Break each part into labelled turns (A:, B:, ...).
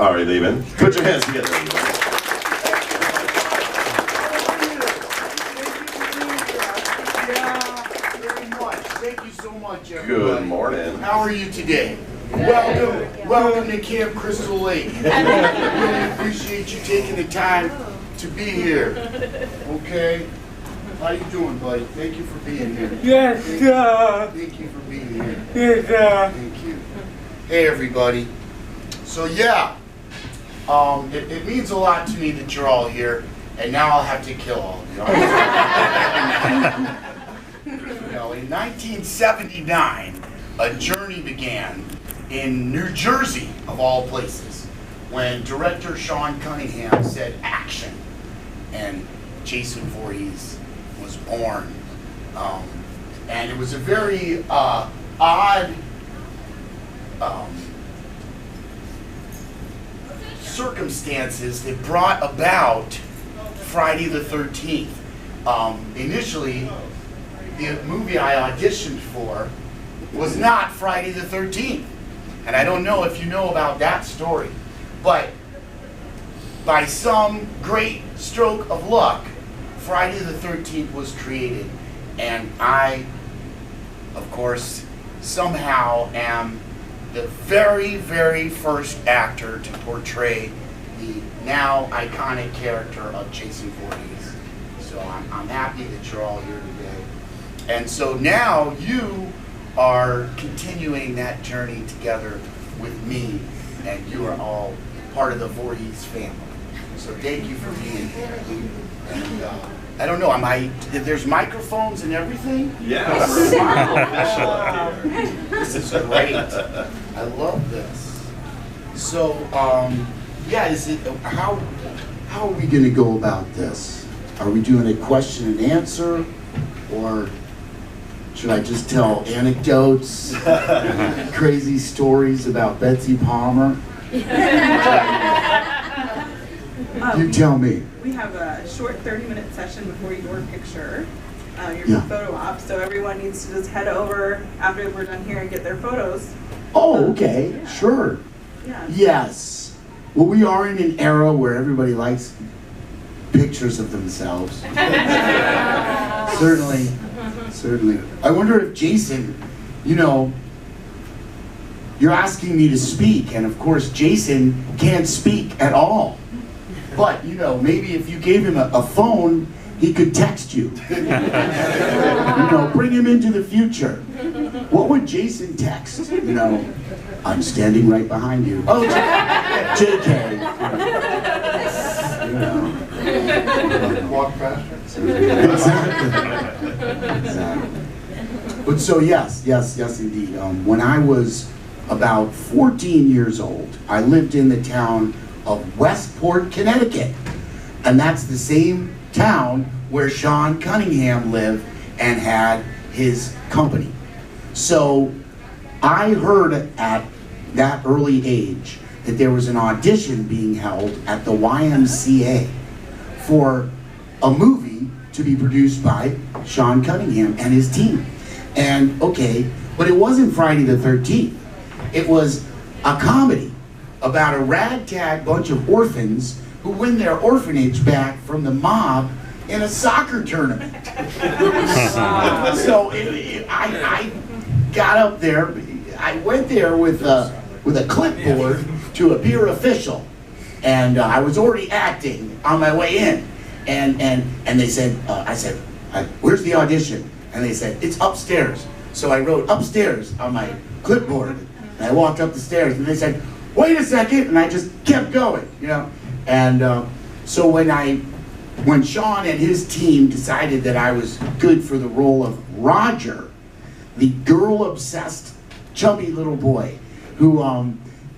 A: All right, Lehman. Put your hands together.
B: Thank you so much, everybody.
A: Good morning.
B: How are you today? Welcome to Camp Crystal Lake. Really appreciate you taking the time to be here. Okay? How you doing, buddy? Thank you for being here.
C: Yes, sir.
B: Thank you for being here.
C: Yes, sir.
B: Thank you. Hey, everybody. So yeah, it means a lot to me that you're all here, and now I'll have to kill all of you. You know, in 1979, a journey began in New Jersey, of all places, when director Sean Cunningham said action, and Jason Voorhees was born. And it was a very odd circumstances that brought about Friday the 13th. Initially, the movie I auditioned for was not Friday the 13th. And I don't know if you know about that story, but by some great stroke of luck, Friday the 13th was created, and I, of course, somehow am the very, very first actor to portray the now iconic character of Jason Voorhees. So I'm happy that you're all here today. And so now you are continuing that journey together with me, and you are all part of the Voorhees family. So thank you for being here. And I don't know, there's microphones and everything?
A: Yes.
B: This is great. I love this. So, yeah, how are we gonna go about this? Are we doing a question and answer, or should I just tell anecdotes, crazy stories about Betsy Palmer? You tell me.
D: We have a short 30-minute session before your picture, your photo op, so everyone needs to just head over after we're done here and get their photos.
B: Oh, okay, sure.
D: Yeah.
B: Yes. Well, we are in an era where everybody likes pictures of themselves. Certainly. I wonder if Jason, you know, you're asking me to speak, and of course Jason can't speak at all. But, you know, maybe if you gave him a phone, he could text you. You know, bring him into the future. What would Jason text? You know, I'm standing right behind you. Oh, JK. You know.
E: Walk faster.
B: Exactly. But so yes, indeed. When I was about 14 years old, I lived in the town of Westport, Connecticut. And that's the same town where Sean Cunningham lived and had his company. So I heard at that early age that there was an audition being held at the YMCA for a movie to be produced by Sean Cunningham and his team. And okay, but it wasn't Friday the 13th. It was a comedy about a ragtag bunch of orphans who win their orphanage back from the mob in a soccer tournament. So I got up there. I went there with a clipboard to appear official, and I was already acting on my way in. And they said, I said, where's the audition? And they said, it's upstairs. So I wrote upstairs on my clipboard, and I walked up the stairs, and they said, wait a second, and I just kept going, you know. And so when Sean and his team decided that I was good for the role of Roger, the girl-obsessed, chubby little boy who,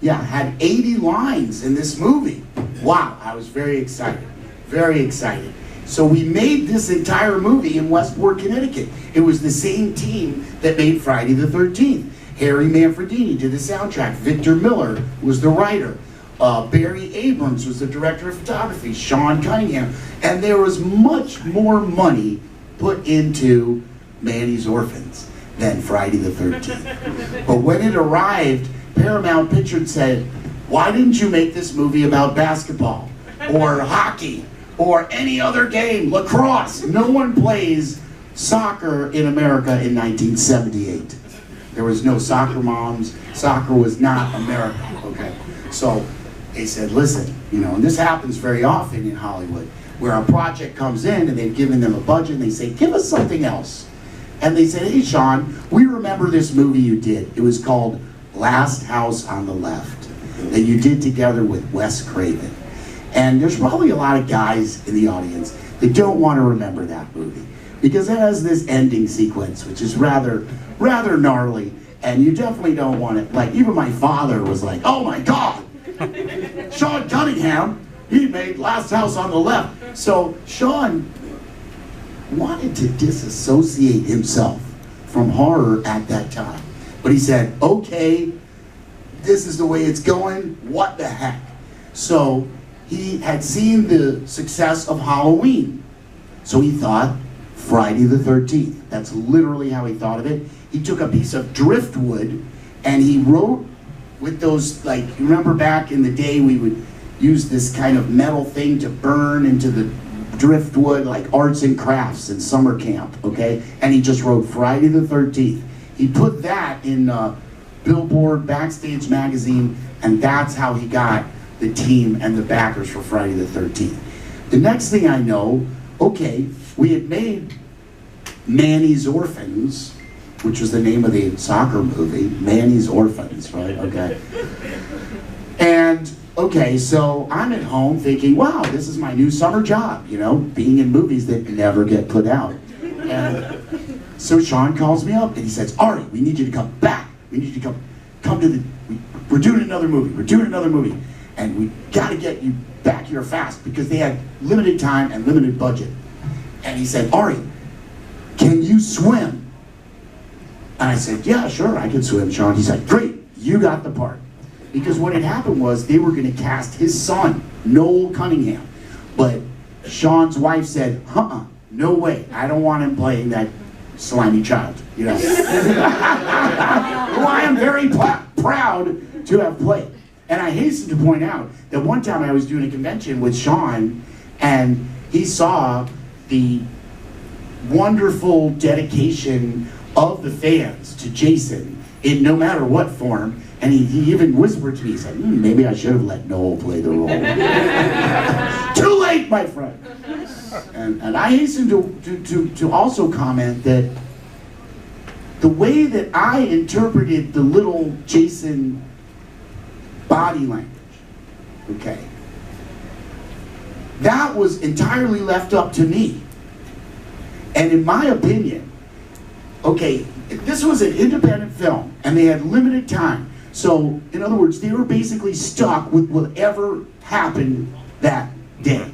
B: had 80 lines in this movie. Wow, I was very excited, very excited. So we made this entire movie in Westport, Connecticut. It was the same team that made Friday the 13th. Harry Manfredini did the soundtrack. Victor Miller was the writer. Barry Abrams was the director of photography. Sean Cunningham. And there was much more money put into Manny's Orphans than Friday the 13th. But when it arrived, Paramount Pictures said, why didn't you make this movie about basketball or hockey or any other game, lacrosse? No one plays soccer in America in 1978. There was no soccer moms. Soccer was not America, okay? So they said, listen, you know, and this happens very often in Hollywood, where a project comes in and they've given them a budget and they say, give us something else. And they said, hey, Sean, we remember this movie you did. It was called Last House on the Left, that you did together with Wes Craven. And there's probably a lot of guys in the audience that don't want to remember that movie because it has this ending sequence, which is rather gnarly, and you definitely don't want it. Like, even my father was like, oh my God, Sean Cunningham, he made Last House on the Left. So Sean wanted to disassociate himself from horror at that time. But he said, okay, this is the way it's going, what the heck? So he had seen the success of Halloween. So he thought, Friday the 13th. That's literally how he thought of it. He took a piece of driftwood and he wrote with those, like, you remember back in the day we would use this kind of metal thing to burn into the driftwood, like arts and crafts in summer camp, okay? And he just wrote Friday the 13th. He put that in Billboard, Backstage magazine, and that's how he got the team and the backers for Friday the 13th. The next thing I know, okay, we had made Manny's Orphans, which was the name of the soccer movie, Manny's Orphans, right? Okay. And, okay, so I'm at home thinking, wow, this is my new summer job, you know, being in movies that never get put out. And so Sean calls me up and he says, Ari, we need you to come back. We need you to come to the, we're doing another movie. We're doing another movie. And we got to get you back here fast because they had limited time and limited budget. And he said, Ari, can you swim? And I said, yeah, sure, I can swim, Sean. He said, great, you got the part. Because what had happened was they were going to cast his son, Noel Cunningham. But Sean's wife said, no way, I don't want him playing that slimy child, you know. Who I am very proud to have played. And I hasten to point out that one time I was doing a convention with Sean and he saw the wonderful dedication of the fans to Jason in no matter what form, and he even whispered to me, he said, maybe I should have let Noel play the role. Too late, my friend. And I hasten to also comment that the way that I interpreted the little Jason body language, okay, that was entirely left up to me. And in my opinion, okay, this was an independent film and they had limited time. So, in other words, they were basically stuck with whatever happened that day.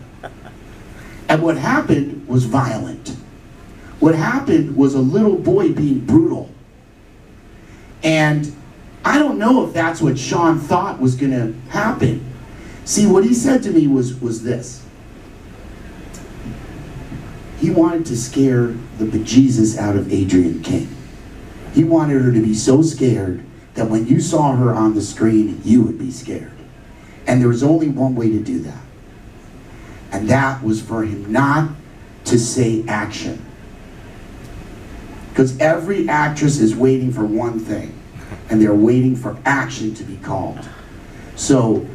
B: And what happened was violent. What happened was a little boy being brutal. And I don't know if that's what Sean thought was going to happen. See, what he said to me was this. He wanted to scare the bejesus out of Adrienne King. He wanted her to be so scared that when you saw her on the screen, you would be scared. And there was only one way to do that. And that was for him not to say action. Because every actress is waiting for one thing, and they're waiting for action to be called. So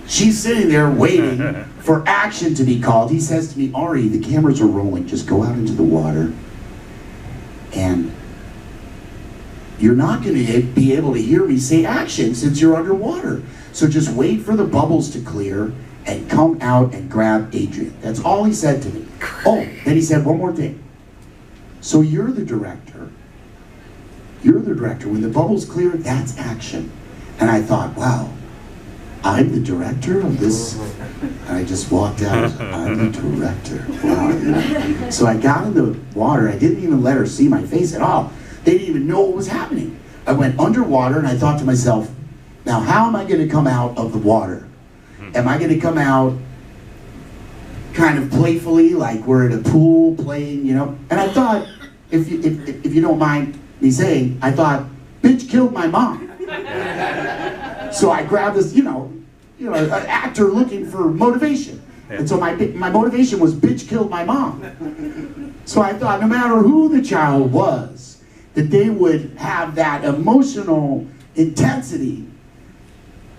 B: she's sitting there waiting for action to be called. He says to me, Ari, the cameras are rolling. Just go out into the water and you're not going to be able to hear me say action since you're underwater. So just wait for the bubbles to clear and come out and grab Adrienne. That's all he said to me. Oh, then he said one more thing. So you're the director. You're the director. When the bubbles clear, that's action. And I thought, wow, I'm the director of this? And I just walked out, I'm the director. Wow. So I got in the water. I didn't even let her see my face at all. They didn't even know what was happening. I went underwater and I thought to myself, now how am I going to come out of the water? Am I going to come out kind of playfully, like we're at a pool playing, you know? And I thought, if you don't mind me saying, I thought, bitch killed my mom. So I grabbed this, an actor looking for motivation. And so my motivation was bitch killed my mom. So I thought no matter who the child was, that they would have that emotional intensity.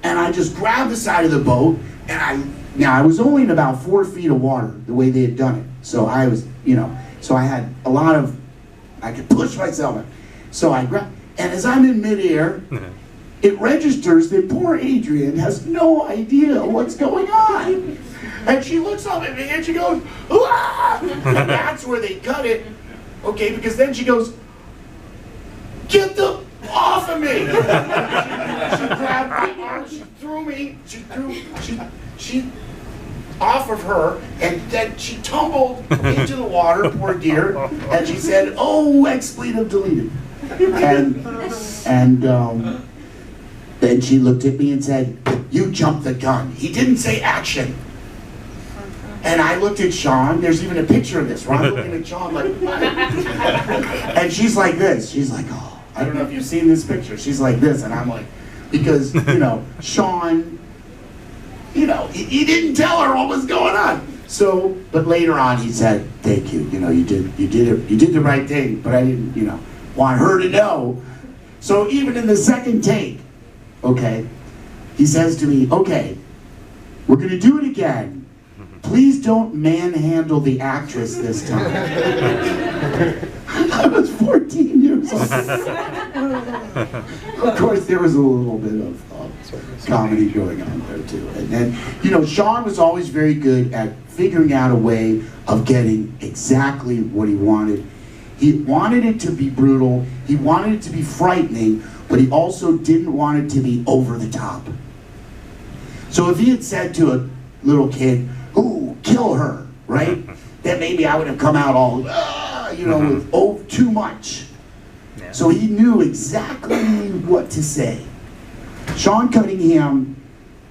B: And I just grabbed the side of the boat, and I was only in about 4 feet of water the way they had done it. So I was, so I had a lot of, I could push myself. So I grabbed, and as I'm in midair, it registers that poor Adrian has no idea what's going on. And she looks up at me and she goes, "Ah!" And that's where they cut it, okay, because then she goes, "Get the off of me!" She grabbed my arm, she threw me, she off of her, and then she tumbled into the water, poor dear, and she said, "Oh, expletive deleted." And then she looked at me and said, "You jumped the gun." He didn't say action. And I looked at Sean, there's even a picture of this, where I'm looking at Sean like, and she's like this, she's like, "Oh, I don't know if you've seen this picture." She's like this, and I'm like, because, Sean, he didn't tell her what was going on. So, but later on he said, "Thank you, you did the right thing, but I didn't, want her to know." So even in the second take, okay, he says to me, "Okay, we're gonna do it again. Please don't manhandle the actress this time." I was 14 years old. Of course, there was a little bit of comedy going on there too. And then, Sean was always very good at figuring out a way of getting exactly what he wanted. He wanted it to be brutal, he wanted it to be frightening, but he also didn't want it to be over the top. So if he had said to a little kid, "Ooh, kill her," right? Then maybe I would have come out all, with too much. Yeah. So he knew exactly what to say. Sean Cunningham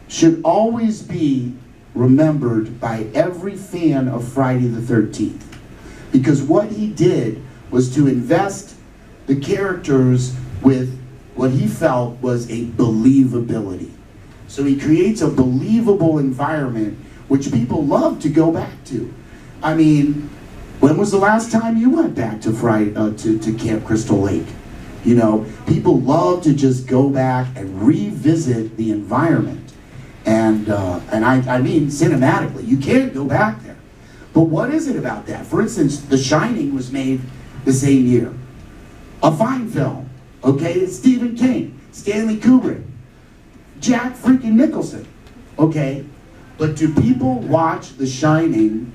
B: should always be remembered by every fan of Friday the 13th. Because what he did was to invest the characters with what he felt was a believability. So he creates a believable environment which people love to go back to. I mean, when was the last time you went back to to Camp Crystal Lake? People love to just go back and revisit the environment. And I mean cinematically, you can't go back there. But what is it about that? For instance, The Shining was made the same year. A fine film, okay? It's Stephen King, Stanley Kubrick, Jack freaking Nicholson, okay? But do people watch The Shining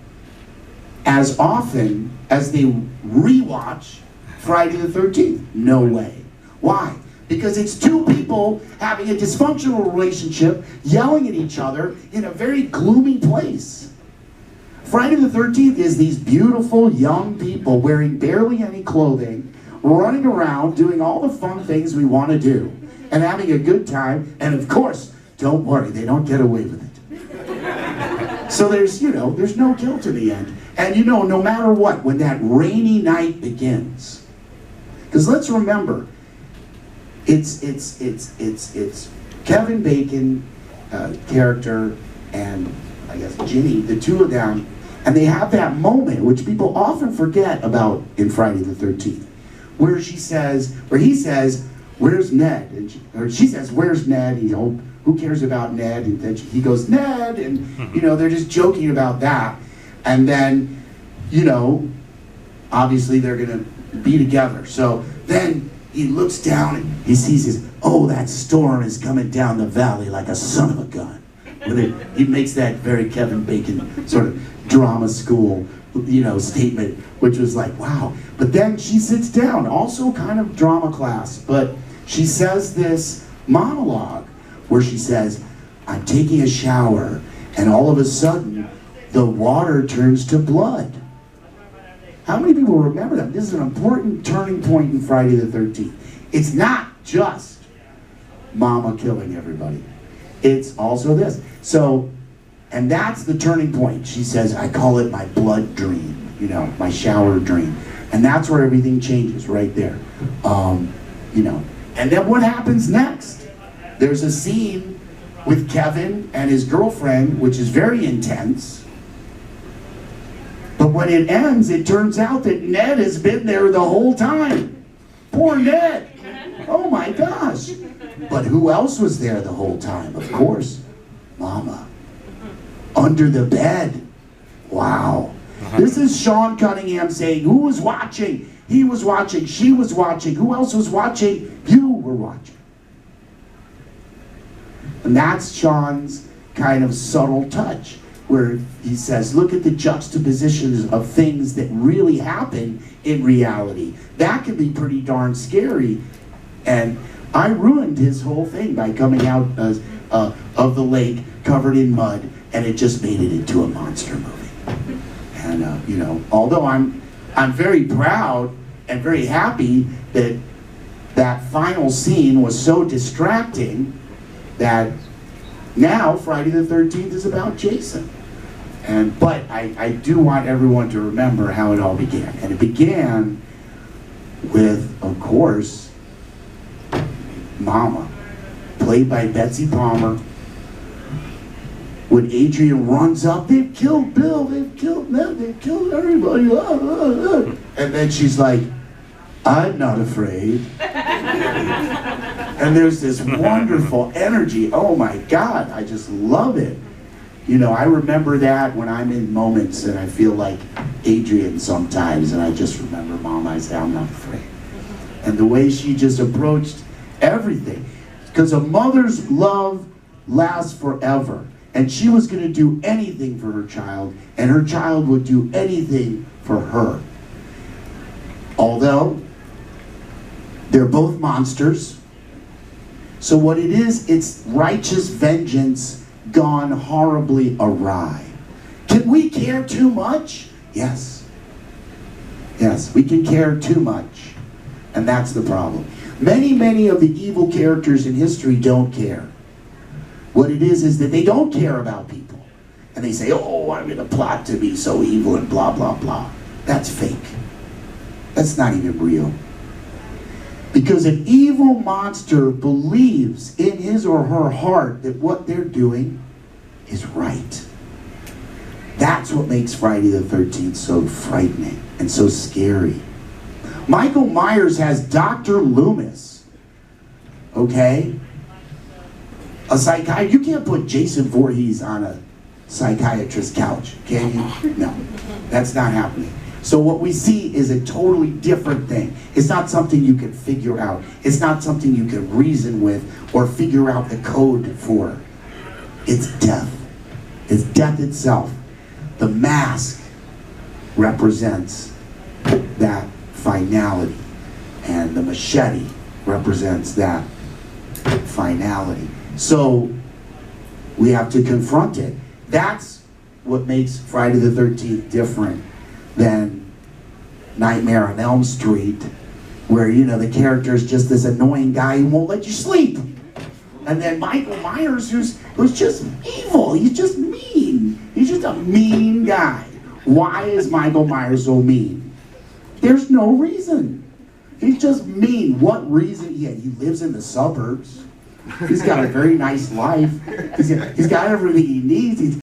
B: as often as they rewatch Friday the 13th? No way. Why? Because it's two people having a dysfunctional relationship, yelling at each other in a very gloomy place. Friday the 13th is these beautiful young people wearing barely any clothing, running around doing all the fun things we want to do, and having a good time, and of course, don't worry, they don't get away with it. So there's no guilt in the end. And no matter what, when that rainy night begins, because let's remember, it's Kevin Bacon character and I guess Ginny, the two of them, and they have that moment which people often forget about in Friday the 13th, where he says, "Where's Ned?" And she says, "Where's Ned?" Who cares about Ned? And then he goes, "Ned," and they're just joking about that. And then, obviously they're gonna be together. So then he looks down and he sees that storm is coming down the valley like a son of a gun. He makes that very Kevin Bacon sort of drama school, statement, which was like, wow. But then she sits down, also kind of drama class, but she says this monologue where she says, "I'm taking a shower, and all of a sudden, the water turns to blood." How many people remember that? This is an important turning point in Friday the 13th. It's not just Mama killing everybody. It's also this. So, and that's the turning point. She says, "I call it my blood dream, my shower dream." And that's where everything changes right there. And then what happens next? There's a scene with Kevin and his girlfriend, which is very intense. But when it ends, it turns out that Ned has been there the whole time. Poor Ned. Oh my gosh. But who else was there the whole time? Of course, Mama. Under the bed. Wow. This is Sean Cunningham saying, who was watching? He was watching, she was watching. Who else was watching? You were watching. And that's Sean's kind of subtle touch, where he says, look at the juxtapositions of things that really happen in reality. That can be pretty darn scary. And I ruined his whole thing by coming out of the lake covered in mud, and it just made it into a monster movie. And you know, although I'm very proud and very happy that that final scene was so distracting that now Friday the 13th is about Jason. But I do want everyone to remember how it all began. And it began with, of course, Mama, played by Betsy Palmer. When Adrian runs up, they've killed Bill, they've killed Ned, they've killed everybody. And then she's like, I'm not afraid. And there's this wonderful energy. Oh my God, I just love it. You know, I remember that when I'm in moments and I feel like Adrian sometimes, and I just remember Mom, I say, I'm not afraid. And the way she just approached everything. Because a mother's love lasts forever. And she was going to do anything for her child, and her child would do anything for her. Although, they're both monsters. So what it is, it's righteous vengeance gone horribly awry. Can we care too much? Yes. Yes, we can care too much. And that's the problem. Many of the evil characters in history don't care. What it is that they don't care about people. And they say, oh, I'm going to plot to be so evil and blah, blah, blah. That's fake. That's not even real. Because an evil monster believes in his or her heart that what they're doing is right. That's what makes Friday the 13th so frightening and so scary. Michael Myers has Dr. Loomis. Okay? A psychiatrist. You can't put Jason Voorhees on a psychiatrist's couch, can you? No, that's not happening. So what we see is a totally different thing. It's not something you can figure out. It's not something you can reason with or figure out the code for. It's death. It's death itself. The mask represents that finality, and the machete represents that finality. So we have to confront it. That's what makes Friday the 13th different than Nightmare on Elm Street, where, you know, the character is just this annoying guy who won't let you sleep. And then Michael Myers, who's just evil. He's just mean. He's just a mean guy. Why is Michael Myers so mean? There's no reason. He's just mean. What reason? He lives in the suburbs. He's got a very nice life. He's got everything he needs.